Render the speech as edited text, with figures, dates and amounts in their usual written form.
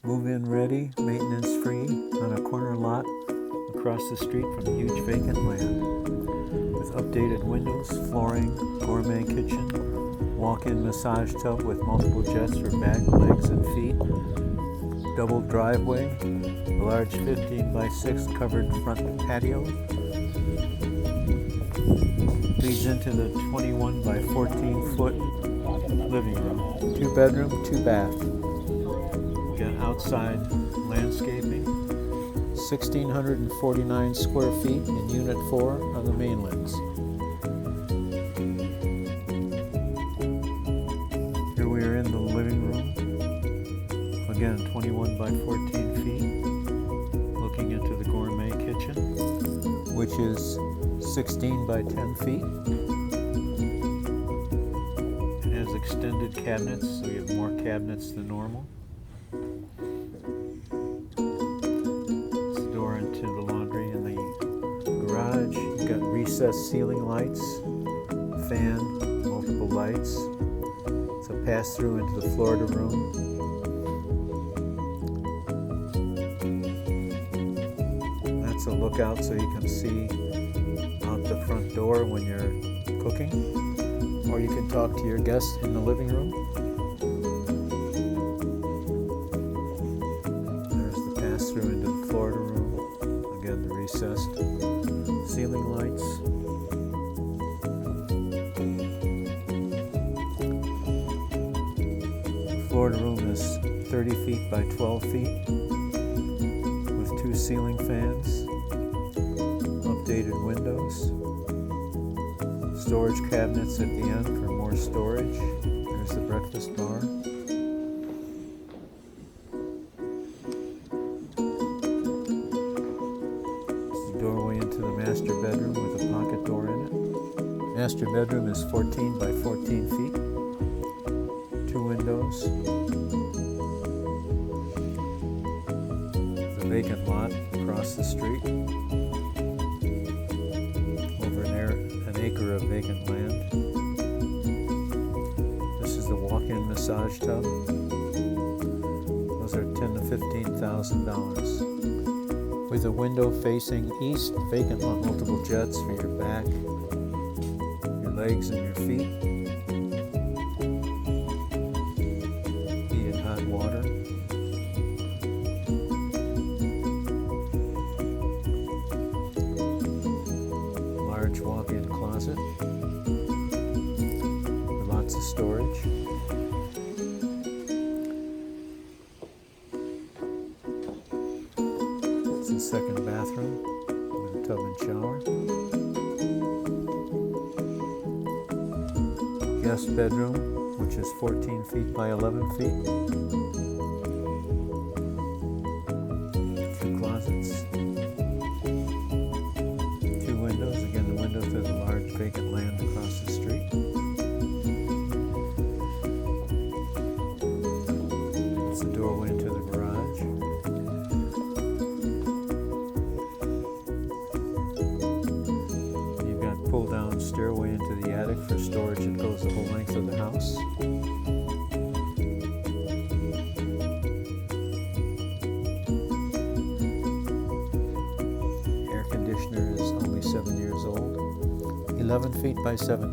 Move-in ready, maintenance free, on a corner lot across the street from huge vacant land. With updated windows, flooring, gourmet kitchen, walk-in massage tub with multiple jets for back, legs, and feet, double driveway, a large 15x6 covered front patio, leads into the 21 by 14 foot living room. 2 bedroom, 2 bath. Got outside landscaping, 1,649 square feet in Unit 4 on the mainlands. Here we are in the living room. Again, 21 by 14 feet, looking into the gourmet kitchen, which is 16 by 10 feet. It has extended cabinets, so you have more cabinets than normal. It's the door into the laundry and the garage. You've got recessed ceiling lights, fan, multiple lights. It's a pass-through into the Florida room. That's a lookout so you can see out the front door when you're cooking, or you can talk to your guests in the living room. There's the pass-through into the Florida room. Again, the recessed ceiling lights. The Florida room is 30 feet by 12 feet with 2 ceiling fans, updated windows, storage cabinets at the end for more storage. There's the breakfast bar. The doorway into the master bedroom with a pocket door in it. Master bedroom is 14 by 14 feet, 2 windows. The vacant lot across the street. An acre of vacant land. This is the walk-in massage tub. Those are $10,000 to $15,000. With a window facing east, vacant lot, multiple jets for your back, your legs, and your feet. Heated hot water. Large walk-in closet, lots of storage. It's the second bathroom with a tub and shower. Guest bedroom, which is 14 feet by 11 feet. 2 closets. 2 windows, again the windows to the large vacant land across the street. It's the doorway into the garage. You've got pull-down stairway into the attic for storage that goes the whole length of the house. Air conditioner is only 7 years old. 11 feet by 7 feet.